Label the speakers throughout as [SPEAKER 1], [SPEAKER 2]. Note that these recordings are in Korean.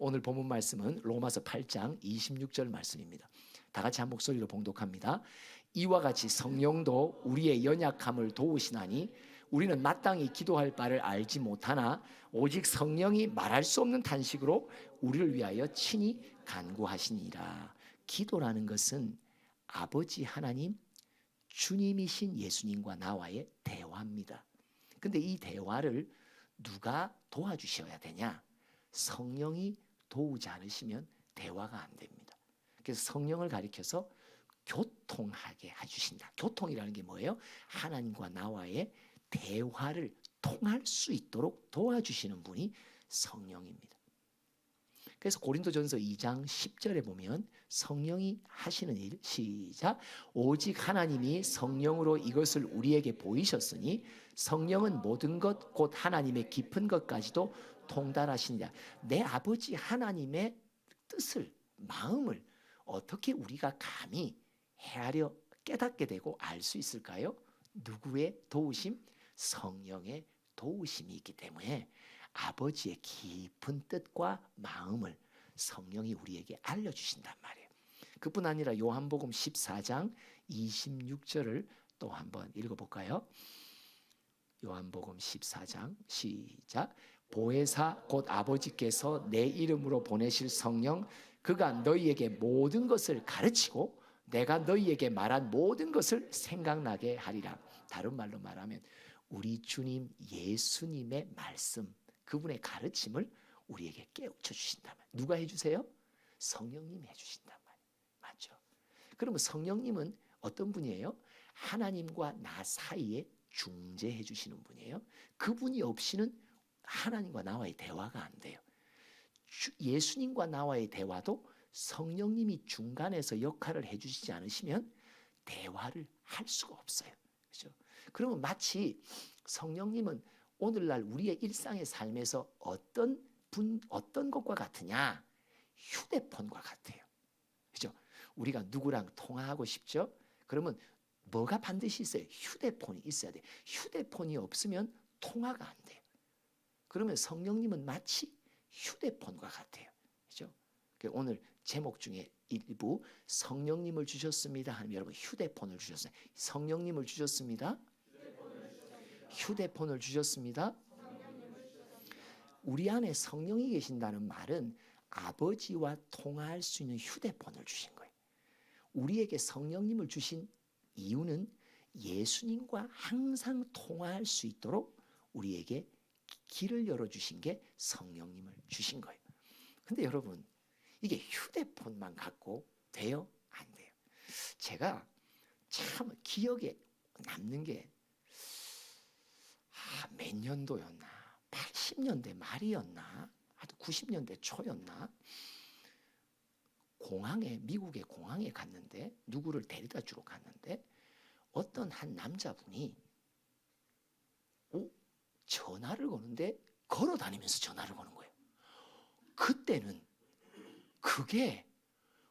[SPEAKER 1] 오늘 본문 말씀은 로마서 8장 26절 말씀입니다. 다 같이 한 목소리로 봉독합니다. 이와 같이 성령도 우리의 연약함을 도우시나니 우리는 마땅히 기도할 바를 알지 못하나 오직 성령이 말할 수 없는 탄식으로 우리를 위하여 친히 간구하시니라. 기도라는 것은 아버지 하나님, 주님이신 예수님과 나와의 대화입니다. 근데 이 대화를 누가 도와주셔야 되냐? 성령이 도우지 않으시면 대화가 안 됩니다. 그래서 성령을 가리켜서 교통하게 해주신다. 교통이라는 게 뭐예요? 하나님과 나와의 대화를 통할 수 있도록 도와주시는 분이 성령입니다. 그래서 고린도전서 2장 10절에 보면 성령이 하시는 일, 시작. 오직 하나님이 성령으로 이것을 우리에게 보이셨으니 성령은 모든 것 곧 하나님의 깊은 것까지도 통달하시니라. 내 아버지 하나님의 뜻을, 마음을 어떻게 우리가 감히 헤아려 깨닫게 되고 알 수 있을까요? 누구의 도우심? 성령의 도우심이 있기 때문에 아버지의 깊은 뜻과 마음을 성령이 우리에게 알려주신단 말이에요. 그뿐 아니라 요한복음 14장 26절을 또 한번 읽어볼까요? 요한복음 14장 시작. 보혜사 곧 아버지께서 내 이름으로 보내실 성령 그가 너희에게 모든 것을 가르치고 내가 너희에게 말한 모든 것을 생각나게 하리라. 다른 말로 말하면 우리 주님 예수님의 말씀, 그분의 가르침을 우리에게 깨우쳐 주신단 말이에요. 누가 해주세요? 성령님이 해주신단 말이에요. 맞죠? 그러면 성령님은 어떤 분이에요? 하나님과 나 사이에 중재해 주시는 분이에요. 그분이 없이는 하나님과 나와의 대화가 안 돼요. 예수님과 나와의 대화도 성령님이 중간에서 역할을 해주시지 않으시면 대화를 할 수가 없어요. 그렇죠? 그러면 마치 성령님은 오늘날 우리의 일상의 삶에서 어떤 것과 같으냐? 휴대폰과 같아요. 그렇죠? 우리가 누구랑 통화하고 싶죠? 그러면 뭐가 반드시 있어요? 휴대폰이 있어야 돼요. 휴대폰이 없으면 통화가 안 돼요. 그러면 성령님은 마치 휴대폰과 같아요. 그렇죠? 오늘 제목 중에 일부 성령님을 주셨습니다 하면 여러분 휴대폰을 주셨어요. 성령님을 주셨습니다. 휴대폰을 주셨습니다. 우리 안에 성령이 계신다는 말은 아버지와 통화할 수 있는 휴대폰을 주신 거예요. 우리에게 성령님을 주신 이유는 예수님과 항상 통화할 수 있도록 우리에게 길을 열어주신 게 성령님을 주신 거예요. 근데 여러분 이게 휴대폰만 갖고 돼요? 안 돼요. 제가 참 기억에 남는 게 몇 년도였나? 80년대 말이었나? 하여튼 90년대 초였나? 미국의 공항에 갔는데 누구를 데려다 주러 갔는데 어떤 한 남자분이 전화를 거는데 걸어 다니면서 전화를 거는 거예요. 그때는 그게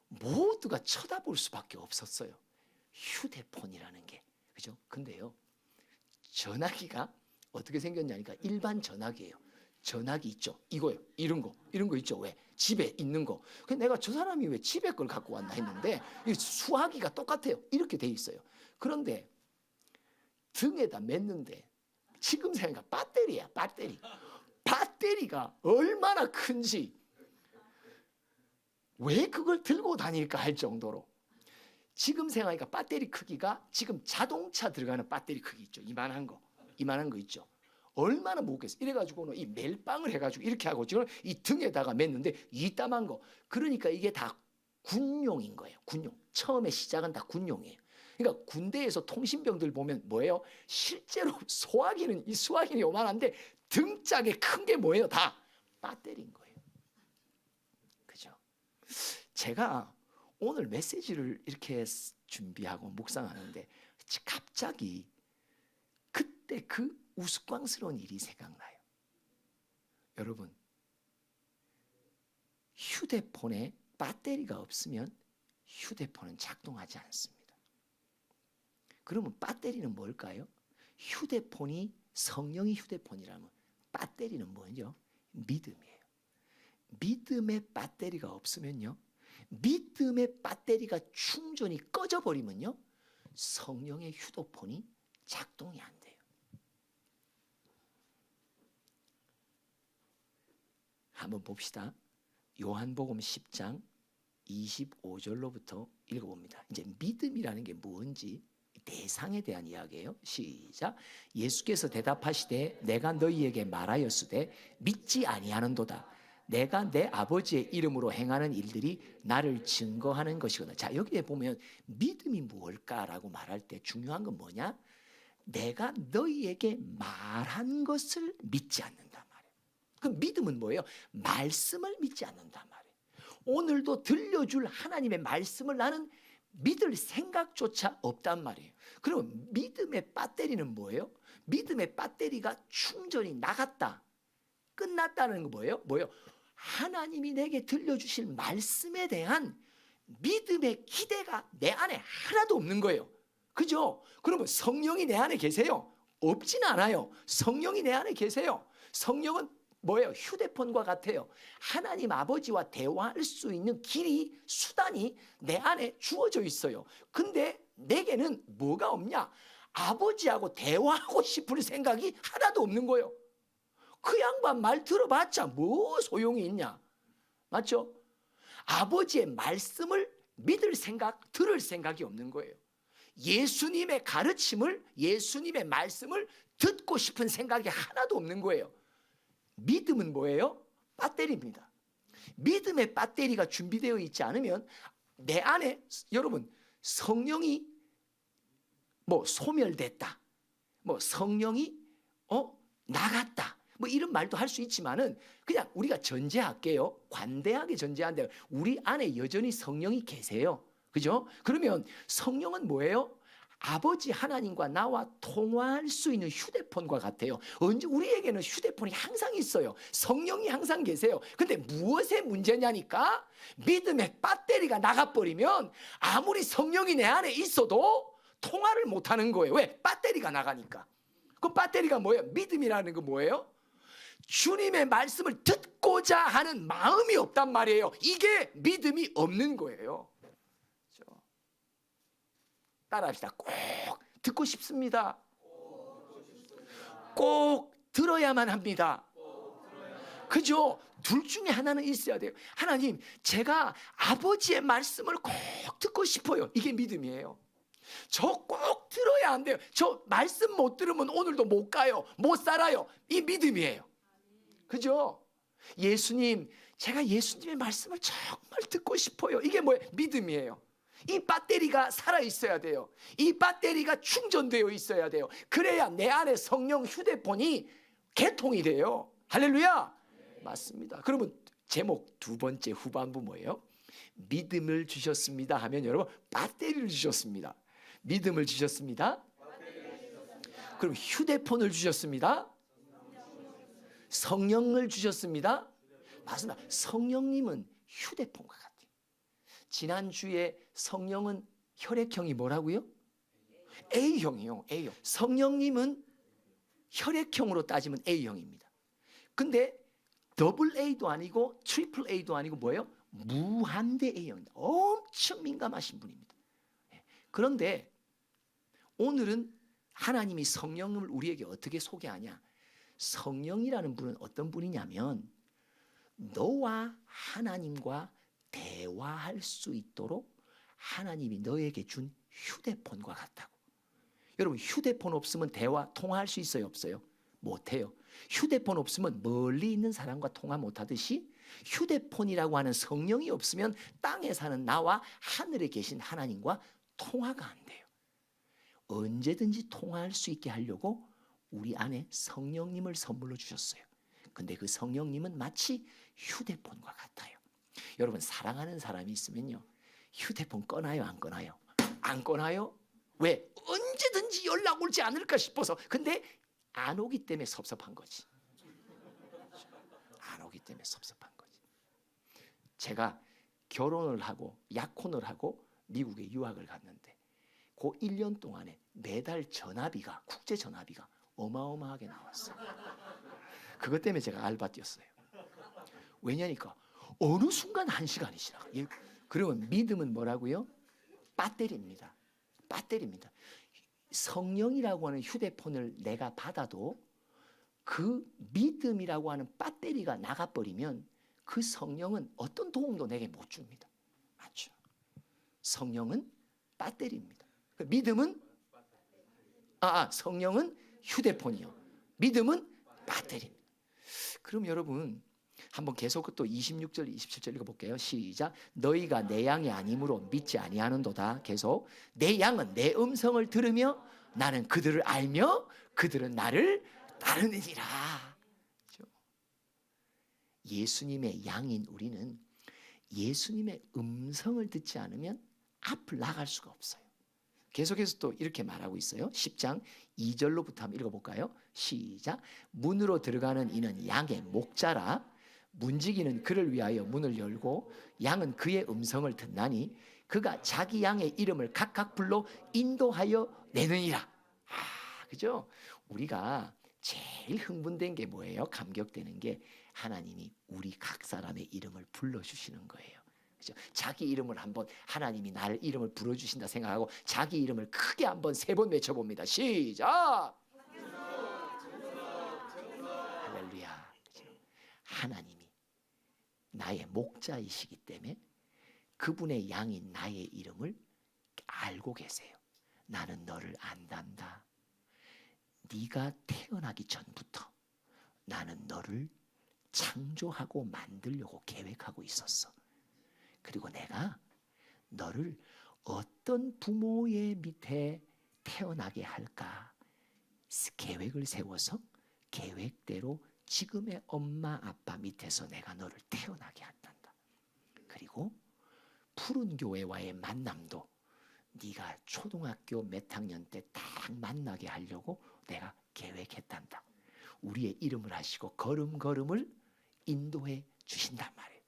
[SPEAKER 1] 모두가 쳐다볼 수밖에 없었어요. 휴대폰이라는 게. 그죠? 근데요. 전화기가 어떻게 생겼냐니까 일반 전화기예요. 전화기 있죠. 이거요. 이런 거 있죠. 왜? 집에 있는 거. 내가 저 사람이 왜 집에 걸 갖고 왔나 했는데 수화기가 똑같아요. 이렇게 돼 있어요. 그런데 등에다 맸는데 지금 생각하니까 배터리야. 배터리가 얼마나 큰지 왜 그걸 들고 다닐까 할 정도로 지금 생각하니까 배터리 크기가 지금 자동차 들어가는 배터리 크기 있죠. 이만한 거 있죠. 얼마나 무겁겠어. 이래가지고는 이 멜빵을 해가지고 이렇게 하고 지금 이 등에다가 맸는데 이따만 거. 그러니까 이게 다 군용인 거예요. 군용. 처음에 시작은 다 군용이에요. 그러니까 군대에서 통신병들 보면 뭐예요? 실제로 이 수화기는 요만한데 등짝에 큰 게 뭐예요? 다 배터리인 거예요. 그죠? 제가 오늘 메시지를 이렇게 준비하고 묵상하는데 갑자기 그때 그 우스꽝스러운 일이 생각나요. 여러분, 휴대폰에 배터리가 없으면 휴대폰은 작동하지 않습니다. 그러면 배터리는 뭘까요? 성령이 휴대폰이라면 배터리는 뭐죠? 믿음이에요. 믿음의 배터리가 없으면요, 믿음의 배터리가 충전이 꺼져버리면요, 성령의 휴대폰이 작동이 안 돼요. 한번 봅시다. 요한복음 10장 25절로부터 읽어봅니다. 이제 믿음이라는 게 뭔지 대상에 대한 이야기예요. 시작. 예수께서 대답하시되 내가 너희에게 말하였으되 믿지 아니하는도다. 내가 내 아버지의 이름으로 행하는 일들이 나를 증거하는 것이거든. 자, 여기에 보면 믿음이 무엇일까라고 말할 때 중요한 건 뭐냐? 내가 너희에게 말한 것을 믿지 않는단 말이에요. 그럼 믿음은 뭐예요? 말씀을 믿지 않는단 말이에요. 오늘도 들려줄 하나님의 말씀을 나는 믿을 생각조차 없단 말이에요. 그럼 믿음의 배터리는 뭐예요? 믿음의 배터리가 충전이 나갔다, 끝났다는 거 뭐예요? 하나님이 내게 들려주실 말씀에 대한 믿음의 기대가 내 안에 하나도 없는 거예요. 그죠? 그러면 성령이 내 안에 계세요? 없진 않아요. 성령이 내 안에 계세요. 성령은 뭐예요? 휴대폰과 같아요. 하나님 아버지와 대화할 수 있는 길이, 수단이 내 안에 주어져 있어요. 근데 내게는 뭐가 없냐? 아버지하고 대화하고 싶을 생각이 하나도 없는 거예요. 그 양반 말 들어봤자 뭐 소용이 있냐? 맞죠? 아버지의 말씀을 믿을 생각, 들을 생각이 없는 거예요. 예수님의 가르침을, 예수님의 말씀을 듣고 싶은 생각이 하나도 없는 거예요. 믿음은 뭐예요? 배터리입니다. 믿음의 배터리가 준비되어 있지 않으면 내 안에, 여러분, 성령이 소멸됐다, 성령이 나갔다, 이런 말도 할 수 있지만은 그냥 우리가 전제할게요. 관대하게 전제한대요. 우리 안에 여전히 성령이 계세요. 그죠? 그러면 성령은 뭐예요? 아버지 하나님과 나와 통화할 수 있는 휴대폰과 같아요. 언제 우리에게는 휴대폰이 항상 있어요. 성령이 항상 계세요. 근데 무엇의 문제냐니까, 믿음의 배터리가 나가버리면 아무리 성령이 내 안에 있어도 통화를 못하는 거예요. 왜? 배터리가 나가니까. 그 배터리가 뭐예요? 믿음이라는 거 뭐예요? 주님의 말씀을 듣고자 하는 마음이 없단 말이에요. 이게 믿음이 없는 거예요. 따라합시다. 꼭 듣고 싶습니다. 꼭 들어야만 합니다. 그죠? 둘 중에 하나는 있어야 돼요. 하나님, 제가 아버지의 말씀을 꼭 듣고 싶어요. 이게 믿음이에요. 저 꼭 들어야 안 돼요. 저 말씀 못 들으면 오늘도 못 가요, 못 살아요. 이 믿음이에요. 그죠? 예수님, 제가 예수님의 말씀을 정말 듣고 싶어요. 이게 뭐예요? 믿음이에요. 이 배터리가 살아있어야 돼요. 이 배터리가 충전되어 있어야 돼요. 그래야 내 안에 성령 휴대폰이 개통이 돼요. 할렐루야. 맞습니다. 그러면 제목 두 번째 후반부 뭐예요? 믿음을 주셨습니다 하면 여러분, 배터리를 주셨습니다. 믿음을 주셨습니다. 그럼 휴대폰을 주셨습니다. 성령을 주셨습니다. 맞습니다. 성령님은 휴대폰과 같아요. 지난주에 성령은 혈액형이 뭐라고요? A형이요. A형. 성령님은 혈액형으로 따지면 A형입니다. 근데 더블 A도 아니고 트리플 A도 아니고 뭐예요? 무한대 A형입니다. 엄청 민감하신 분입니다. 그런데 오늘은 하나님이 성령을 우리에게 어떻게 소개하냐? 성령이라는 분은 어떤 분이냐면 너와 하나님과 대화할 수 있도록 하나님이 너에게 준 휴대폰과 같다고. 여러분, 휴대폰 없으면 통화할 수 있어요, 없어요? 못해요. 휴대폰 없으면 멀리 있는 사람과 통화 못하듯이 휴대폰이라고 하는 성령이 없으면 땅에 사는 나와 하늘에 계신 하나님과 통화가 안 돼요. 언제든지 통화할 수 있게 하려고 우리 안에 성령님을 선물로 주셨어요. 근데 그 성령님은 마치 휴대폰과 같아요. 여러분, 사랑하는 사람이 있으면요, 휴대폰 꺼나요, 안 꺼나요? 안 꺼나요? 왜? 언제든지 연락 올지 않을까 싶어서. 근데 안 오기 때문에 섭섭한 거지. 안 오기 때문에 섭섭한 거지. 제가 결혼을 하고 약혼을 하고 미국에 유학을 갔는데 그 1년 동안에 매달 전화비가, 국제 전화비가 어마어마하게 나왔어요. 그것 때문에 제가 알바 뛰었어요. 왜냐니까 어느 순간 1시간이 지나가. 그러면 믿음은 뭐라고요? 배터리입니다. 배터리입니다. 성령이라고 하는 휴대폰을 내가 받아도 그 믿음이라고 하는 배터리가 나가버리면 그 성령은 어떤 도움도 내게 못 줍니다. 맞죠? 성령은 배터리입니다. 믿음은 성령은 휴대폰이요. 믿음은 배터리입니다. 그럼 여러분 한번 계속 또 26절 27절 읽어볼게요. 시작. 너희가 내 양이 아니므로 믿지 아니하는도다. 계속. 내 양은 내 음성을 들으며 나는 그들을 알며 그들은 나를 따르느니라. 예수님의 양인 우리는 예수님의 음성을 듣지 않으면 앞을 나갈 수가 없어요. 계속해서 또 이렇게 말하고 있어요. 10장 2절로부터 한번 읽어볼까요? 시작. 문으로 들어가는 이는 양의 목자라. 문지기는 그를 위하여 문을 열고 양은 그의 음성을 듣나니 그가 자기 양의 이름을 각각 불러 인도하여 내느니라. 그죠? 우리가 제일 흥분된 게 뭐예요? 감격되는 게 하나님이 우리 각 사람의 이름을 불러주시는 거예요. 그죠? 자기 이름을 한번 하나님이 나를 이름을 불러주신다 생각하고 자기 이름을 크게 한번 3번 외쳐봅니다. 시작. 할렐루야. 하나님이 나의 목자이시기 때문에 그분의 양인 나의 이름을 알고 계세요. 나는 너를 안단다. 네가 태어나기 전부터 나는 너를 창조하고 만들려고 계획하고 있었어. 그리고 내가 너를 어떤 부모의 밑에 태어나게 할까 계획을 세워서 계획대로 지금의 엄마 아빠 밑에서 내가 너를 태어나게 한단다. 그리고 푸른 교회와의 만남도 네가 초등학교 몇 학년 때 딱 만나게 하려고 내가 계획했단다. 우리의 이름을 하시고 걸음걸음을 인도해 주신단 말이에요.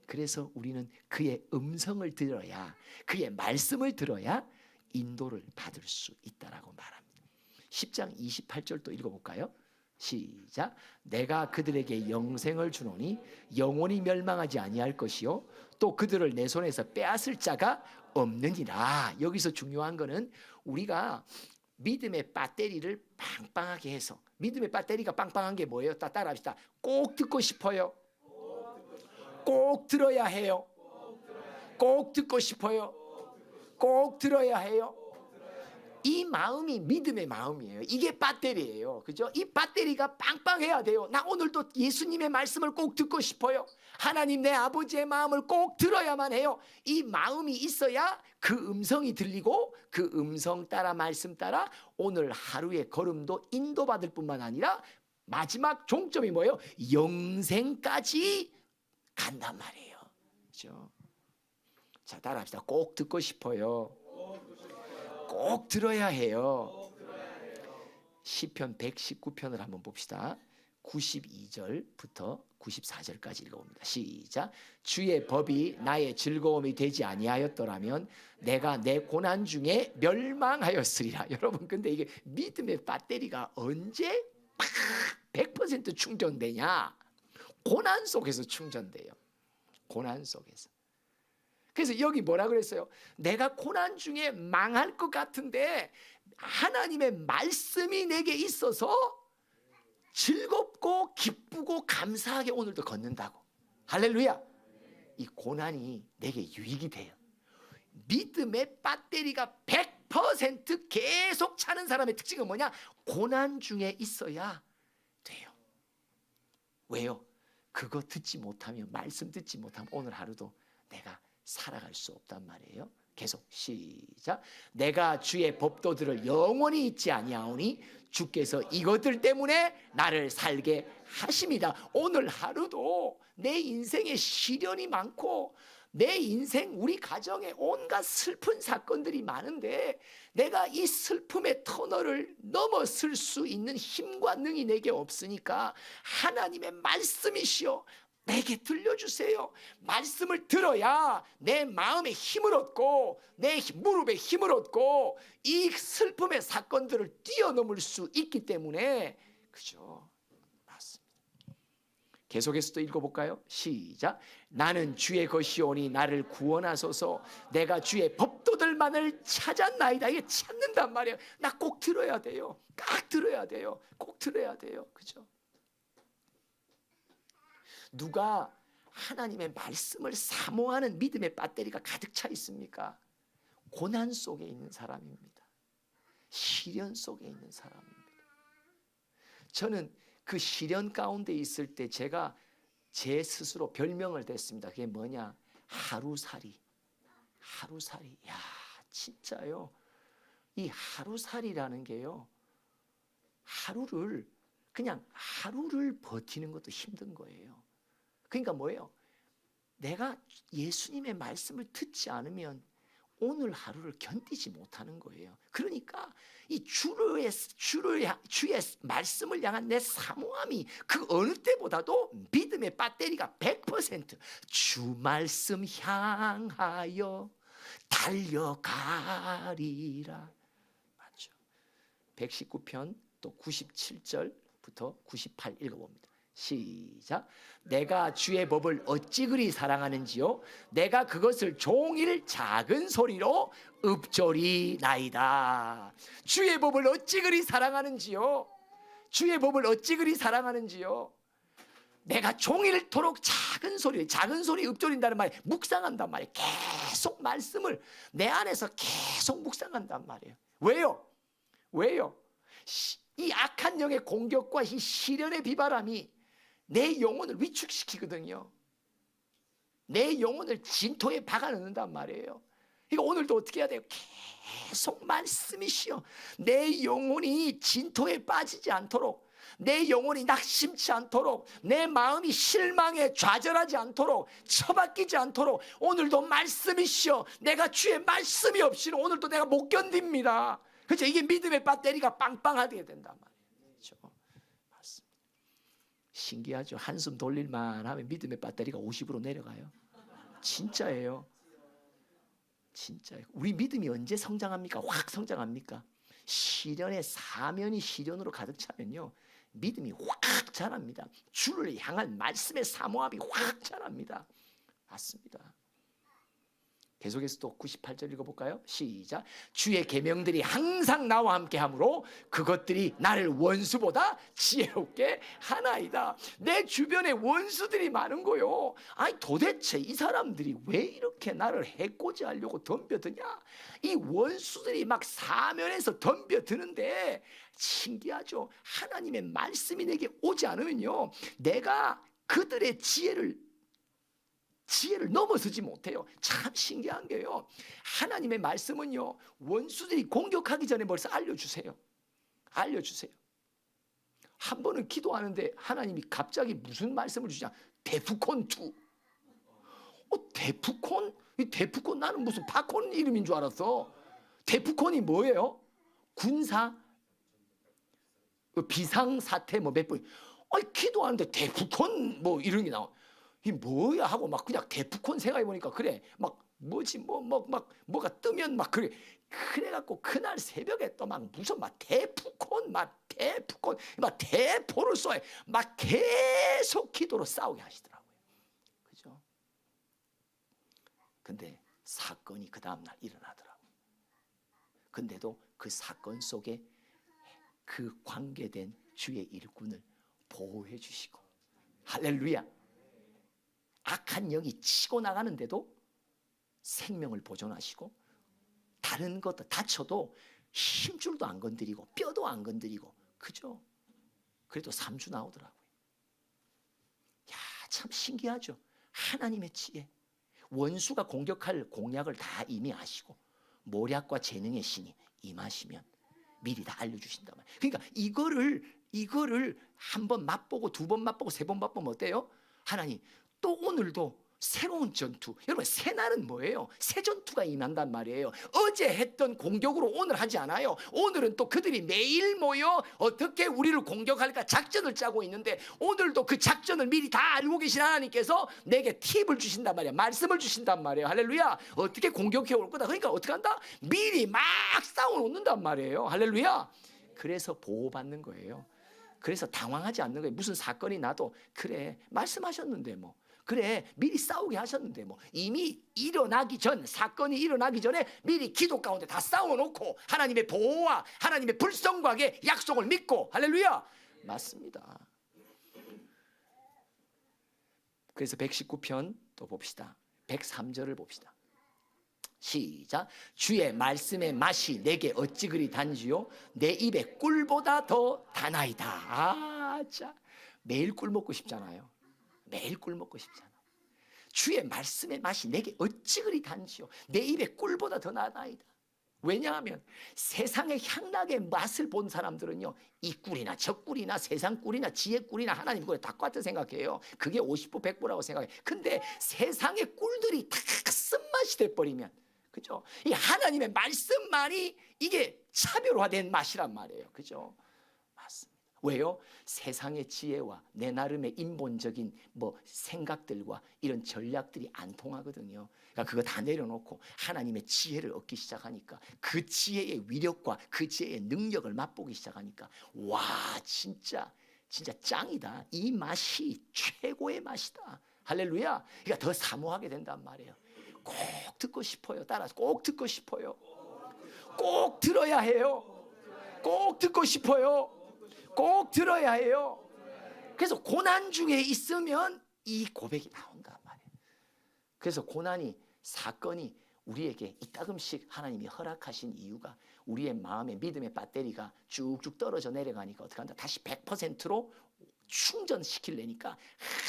[SPEAKER 1] 그래서 우리는 그의 음성을 들어야, 그의 말씀을 들어야 인도를 받을 수 있다라고 말합니다. 10장 28절 또 읽어볼까요? 시작. 내가 그들에게 영생을 주노니 영원히 멸망하지 아니할 것이요 또 그들을 내 손에서 빼앗을 자가 없느니라. 여기서 중요한 거는 우리가 믿음의 배터리를 빵빵하게 해서, 믿음의 배터리가 빵빵한 게 뭐예요? 따라합시다. 꼭 듣고 싶어요. 꼭 들어야 해요. 꼭 듣고 싶어요. 꼭 들어야 해요. 이 마음이 믿음의 마음이에요. 이게 배터리예요. 그죠? 이 배터리가 빵빵해야 돼요. 나 오늘도 예수님의 말씀을 꼭 듣고 싶어요. 하나님 내 아버지의 마음을 꼭 들어야만 해요. 이 마음이 있어야 그 음성이 들리고 그 음성 따라 말씀 따라 오늘 하루의 걸음도 인도받을 뿐만 아니라 마지막 종점이 뭐예요? 영생까지 간단 말이에요. 그죠? 자, 따라합시다. 꼭 듣고 싶어요. 꼭 들어야 해요. 시편 119편을 한번 봅시다. 92절부터 94절까지 읽어봅니다. 시작. 주의 법이 나의 즐거움이 되지 아니하였더라면 내가 내 고난 중에 멸망하였으리라. 여러분 근데 이게 믿음의 배터리가 언제 100% 충전되냐? 고난 속에서 충전돼요. 고난 속에서. 그래서 여기 뭐라 그랬어요? 내가 고난 중에 망할 것 같은데 하나님의 말씀이 내게 있어서 즐겁고 기쁘고 감사하게 오늘도 걷는다고. 할렐루야. 이 고난이 내게 유익이 돼요. 믿음의 배터리가 100% 계속 차는 사람의 특징은 뭐냐? 고난 중에 있어야 돼요. 왜요? 그거 듣지 못하면, 말씀 듣지 못하면 오늘 하루도 내가 살아갈 수 없단 말이에요. 계속 시작. 내가 주의 법도들을 영원히 잊지 아니하오니 주께서 이것들 때문에 나를 살게 하십니다. 오늘 하루도 내 인생에 시련이 많고 내 인생, 우리 가정에 온갖 슬픈 사건들이 많은데 내가 이 슬픔의 터널을 넘어설 수 있는 힘과 능이 내게 없으니까 하나님의 말씀이시여 내게 들려주세요. 말씀을 들어야 내 마음에 힘을 얻고 내 무릎에 힘을 얻고 이 슬픔의 사건들을 뛰어넘을 수 있기 때문에. 그죠? 맞습니다. 계속해서 또 읽어볼까요? 시작. 나는 주의 것이오니 나를 구원하소서. 내가 주의 법도들만을 찾았나이다. 이게 찾는단 말이에요. 나 꼭 들어야 돼요. 꼭 들어야 돼요. 꼭 들어야 돼요. 그죠? 누가 하나님의 말씀을 사모하는 믿음의 배터리가 가득 차 있습니까? 고난 속에 있는 사람입니다. 시련 속에 있는 사람입니다. 저는 그 시련 가운데 있을 때 제가 제 스스로 별명을 댔습니다. 그게 뭐냐? 하루살이. 하루살이. 야, 진짜요. 이 하루살이라는 게요, 그냥 하루를 버티는 것도 힘든 거예요. 그러니까 뭐예요? 내가 예수님의 말씀을 듣지 않으면 오늘 하루를 견디지 못하는 거예요. 그러니까 이 주의 말씀을 향한 내 사모함이 그 어느 때보다도 믿음의 배터리가 100%, 주 말씀 향하여 달려가리라. 맞죠? 119편 또 97절부터 98 읽어봅니다. 시작. 내가 주의 법을 어찌 그리 사랑하는지요, 내가 그것을 종일 작은 소리로 읊조리나이다. 주의 법을 어찌 그리 사랑하는지요, 주의 법을 어찌 그리 사랑하는지요. 내가 종일토록 작은 소리 읊조린다는 말이 묵상한단 말이에요. 계속 말씀을 내 안에서 계속 묵상한단 말이에요. 왜요? 이 악한 영의 공격과 이 시련의 비바람이 내 영혼을 위축시키거든요. 내 영혼을 진토에 박아 넣는단 말이에요. 그러니까 오늘도 어떻게 해야 돼요? 계속 말씀이시여. 내 영혼이 진토에 빠지지 않도록, 내 영혼이 낙심치 않도록, 내 마음이 실망에 좌절하지 않도록, 처박히지 않도록 오늘도 말씀이시여. 내가 주의 말씀이 없이는 오늘도 내가 못 견딥니다. 그렇죠? 이게 믿음의 배터리가 빵빵하게 된단 말이에요. 그렇죠? 맞습니다. 신기하죠? 한숨 돌릴만 하면 믿음의 배터리가 50으로 내려가요. 진짜예요. 진짜예요. 우리 믿음이 언제 성장합니까? 확 성장합니까? 시련의 사면이 시련으로 가득 차면요, 믿음이 확 자랍니다. 주를 향한 말씀의 사모함이 확 자랍니다. 맞습니다. 계속해서 또 98절 읽어볼까요? 시작. 주의 계명들이 항상 나와 함께 하므로 그것들이 나를 원수보다 지혜롭게 하나이다. 내 주변에 원수들이 많은 거요. 아니 도대체 이 사람들이 왜 이렇게 나를 해코지하려고 덤벼드냐? 이 원수들이 막 사면에서 덤벼드는데 신기하죠. 하나님의 말씀이 내게 오지 않으면요, 내가 그들의 지혜를 넘어서지 못해요. 참 신기한 게요, 하나님의 말씀은요, 원수들이 공격하기 전에 벌써 알려주세요. 한 번은 기도하는데 하나님이 갑자기 무슨 말씀을 주시냐? 데프콘 2. 데프콘? 이 데프콘, 나는 무슨 팝콘 이름인 줄 알았어. 데프콘이 뭐예요? 군사 비상사태 뭐 몇 번. 기도하는데 데프콘 뭐 이런 게 나와. 이 뭐야 하고 막 그냥 데프콘 생각해 보니까 그래, 막 뭐지 뭐가 뜨면 막 그래갖고 그날 새벽에 또 막 무슨 막 데프콘 막 대포를 쏘아 막 계속 기도로 싸우게 하시더라고요. 그죠? 근데 사건이 그 다음날 일어나더라고요. 근데도 그 사건 속에 그 관계된 주의 일꾼을 보호해 주시고, 할렐루야. 악한 영이 치고 나가는데도 생명을 보존하시고, 다른 것도 다쳐도 힘줄도 안 건드리고 뼈도 안 건드리고, 그죠? 그래도 3주 나오더라고요. 야, 참 신기하죠? 하나님의 지혜. 원수가 공격할 공략을 다 이미 아시고 모략과 재능의 신이 임하시면 미리 다 알려주신단 말이에요. 그러니까 이거를 한 번 맛보고 두 번 맛보고 세 번 맛보면 어때요? 하나님 또 오늘도 새로운 전투. 여러분, 새날은 뭐예요? 새 전투가 임한단 말이에요. 어제 했던 공격으로 오늘 하지 않아요. 오늘은 또 그들이 매일 모여 어떻게 우리를 공격할까 작전을 짜고 있는데, 오늘도 그 작전을 미리 다 알고 계신 하나님께서 내게 팁을 주신단 말이에요. 말씀을 주신단 말이에요. 할렐루야. 어떻게 공격해 올 거다. 그러니까 어떻게 한다? 미리 막 싸워 놓는단 말이에요. 할렐루야. 그래서 보호받는 거예요. 그래서 당황하지 않는 거예요. 무슨 사건이 나도 그래 말씀하셨는데 뭐 그래 미리 싸우게 하셨는데 뭐 이미 일어나기 전 사건이 일어나기 전에 미리 기도 가운데 다 싸워놓고 하나님의 보호와 하나님의 불성과의 약속을 믿고 할렐루야 맞습니다. 그래서 119편 또 봅시다. 103절을 봅시다. 시작. 주의 말씀의 맛이 내게 어찌 그리 단지요 내 입에 꿀보다 더 다나이다. 자 매일 꿀 먹고 싶잖아요. 매일 꿀 먹고 싶잖아. 주의 말씀의 맛이 내게 어찌 그리 단지요 내 입에 꿀보다 더 나나이다. 왜냐하면 세상의 향락의 맛을 본 사람들은요 이 꿀이나 저 꿀이나 세상 꿀이나 지혜 꿀이나 하나님 꿀이 다 똑같은 생각해요. 그게 50부 100부라고 생각해. 근데 세상의 꿀들이 다 쓴맛이 돼버리면 그죠? 이 하나님의 말씀만이 이게 차별화된 맛이란 말이에요. 그죠? 맞습니다. 왜요? 세상의 지혜와 내 나름의 인본적인 뭐 생각들과 이런 전략들이 안 통하거든요. 그러니까 그거 다 내려놓고 하나님의 지혜를 얻기 시작하니까 그 지혜의 위력과 그 지혜의 능력을 맛보기 시작하니까 와 진짜 짱이다. 이 맛이 최고의 맛이다. 할렐루야. 그러니까 더 사모하게 된단 말이에요. 꼭 듣고 싶어요. 따라서 꼭 듣고 싶어요. 꼭 들어야 해요. 꼭 듣고 싶어요. 꼭 들어야 해요. 그래서 고난 중에 있으면 이 고백이 나온단 말이에요. 그래서 고난이 사건이 우리에게 이따금씩 하나님이 허락하신 이유가 우리의 마음의 믿음의 배터리가 쭉쭉 떨어져 내려가니까 어떻게 한다? 다시 100%로 충전시키려니까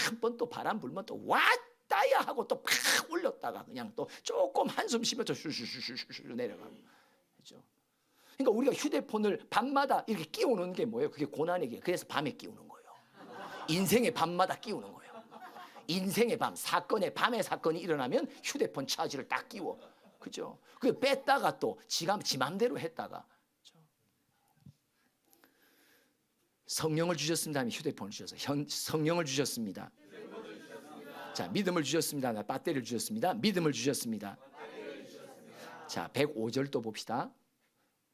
[SPEAKER 1] 한 번 또 바람 불면 또 왔다야 하고 또 팍 올렸다가 그냥 또 조금 한숨 쉬면 또 슈슈슈슈슈 내려가고 그렇죠? 그러니까 우리가 휴대폰을 밤마다 이렇게 끼우는 게 뭐예요? 그게 고난의 길. 그래서 밤에 끼우는 거예요. 인생의 밤마다 끼우는 거예요. 인생의 밤, 사건의 밤에 사건이 일어나면 휴대폰 차지를 딱 끼워. 그죠? 그 뺐다가 또 지 맘대로 했다가. 그죠? 성령을 주셨습니다 하면 휴대폰을 주셔서 성령을 주셨습니다. 자, 믿음을 주셨습니다. 배터리를 주셨습니다. 믿음을 주셨습니다. 자, 105절 또 봅시다.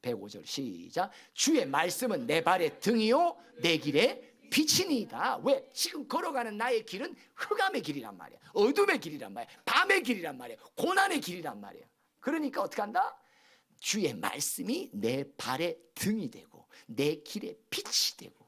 [SPEAKER 1] 105절 시작. 주의 말씀은 내 발의 등이요 내 길에 빛이니이다. 왜? 지금 걸어가는 나의 길은 흑암의 길이란 말이야. 어둠의 길이란 말이야. 밤의 길이란 말이야. 고난의 길이란 말이야. 그러니까 어떻게 한다? 주의 말씀이 내 발의 등이 되고 내 길의 빛이 되고.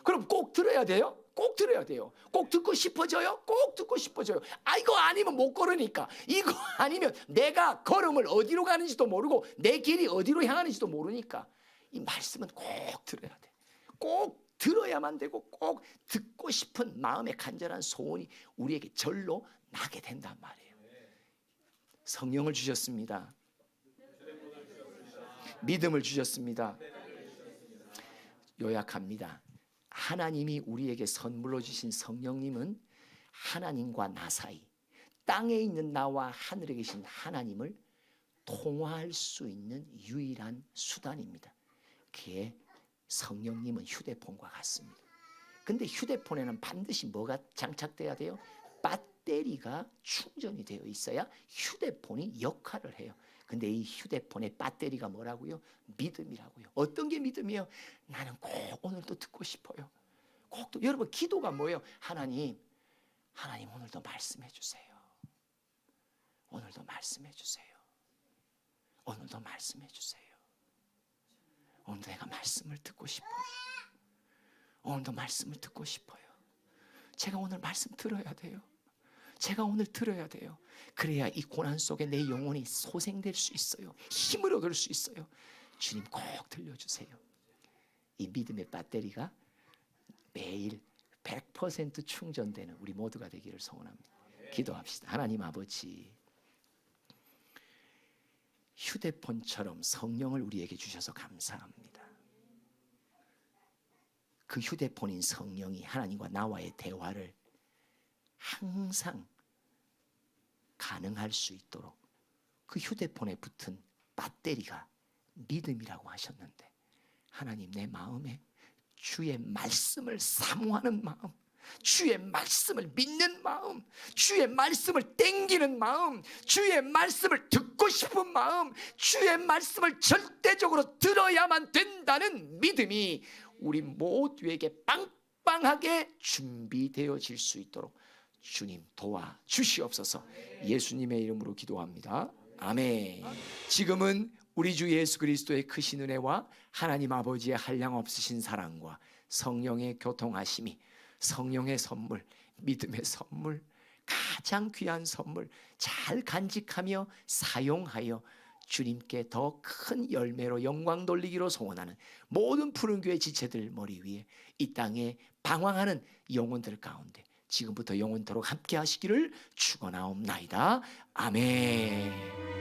[SPEAKER 1] 그럼 꼭 들어야 돼요? 꼭 들어야 돼요. 꼭 듣고 싶어져요? 꼭 듣고 싶어져요. 이거 아니면 못 걸으니까. 이거 아니면 내가 걸음을 어디로 가는지도 모르고 내 길이 어디로 향하는지도 모르니까 이 말씀은 꼭 들어야 돼. 꼭 들어야만 되고 꼭 듣고 싶은 마음의 간절한 소원이 우리에게 절로 나게 된단 말이에요. 성령을 주셨습니다. 믿음을 주셨습니다. 요약합니다. 하나님이 우리에게 선물로 주신 성령님은 하나님과 나 사이, 땅에 있는 나와 하늘에 계신 하나님을 통화할 수 있는 유일한 수단입니다. 그게 성령님은 휴대폰과 같습니다. 근데 휴대폰에는 반드시 뭐가 장착돼야 돼요? 배터리가 충전이 되어 있어야 휴대폰이 역할을 해요. 근데 이 휴대폰의 배터리가 뭐라고요? 믿음이라고요. 어떤 게 믿음이에요? 나는 꼭 오늘도 듣고 싶어요. 꼭 또 여러분 기도가 뭐예요? 하나님 오늘도 말씀해 주세요. 오늘도 말씀해 주세요. 오늘도 말씀해 주세요. 오늘 내가 말씀을 듣고 싶어요. 오늘도 말씀을 듣고 싶어요. 제가 오늘 말씀 들어야 돼요. 제가 오늘 들어야 돼요. 그래야 이 고난 속에 내 영혼이 소생될 수 있어요. 힘을 얻을 수 있어요. 주님 꼭 들려주세요. 이 믿음의 배터리가 매일 100% 충전되는 우리 모두가 되기를 소원합니다. 기도합시다. 하나님 아버지, 휴대폰처럼 성령을 우리에게 주셔서 감사합니다. 그 휴대폰인 성령이 하나님과 나와의 대화를 항상 가능할 수 있도록 그 휴대폰에 붙은 배터리가 믿음이라고 하셨는데, 하나님 내 마음에 주의 말씀을 사모하는 마음, 주의 말씀을 믿는 마음, 주의 말씀을 땡기는 마음, 주의 말씀을 듣고 싶은 마음, 주의 말씀을 절대적으로 들어야만 된다는 믿음이 우리 모두에게 빵빵하게 준비되어질 수 있도록 주님 도와주시옵소서. 예수님의 이름으로 기도합니다. 아멘. 지금은 우리 주 예수 그리스도의 크신 은혜와 하나님 아버지의 한량없으신 사랑과 성령의 교통하심이, 성령의 선물, 믿음의 선물, 가장 귀한 선물 잘 간직하며 사용하여 주님께 더 큰 열매로 영광 돌리기로 소원하는 모든 푸른 교회 지체들 머리 위에 이 땅에 방황하는 영혼들 가운데 지금부터 영원토록 함께 하시기를 축원하옵나이다. 아멘.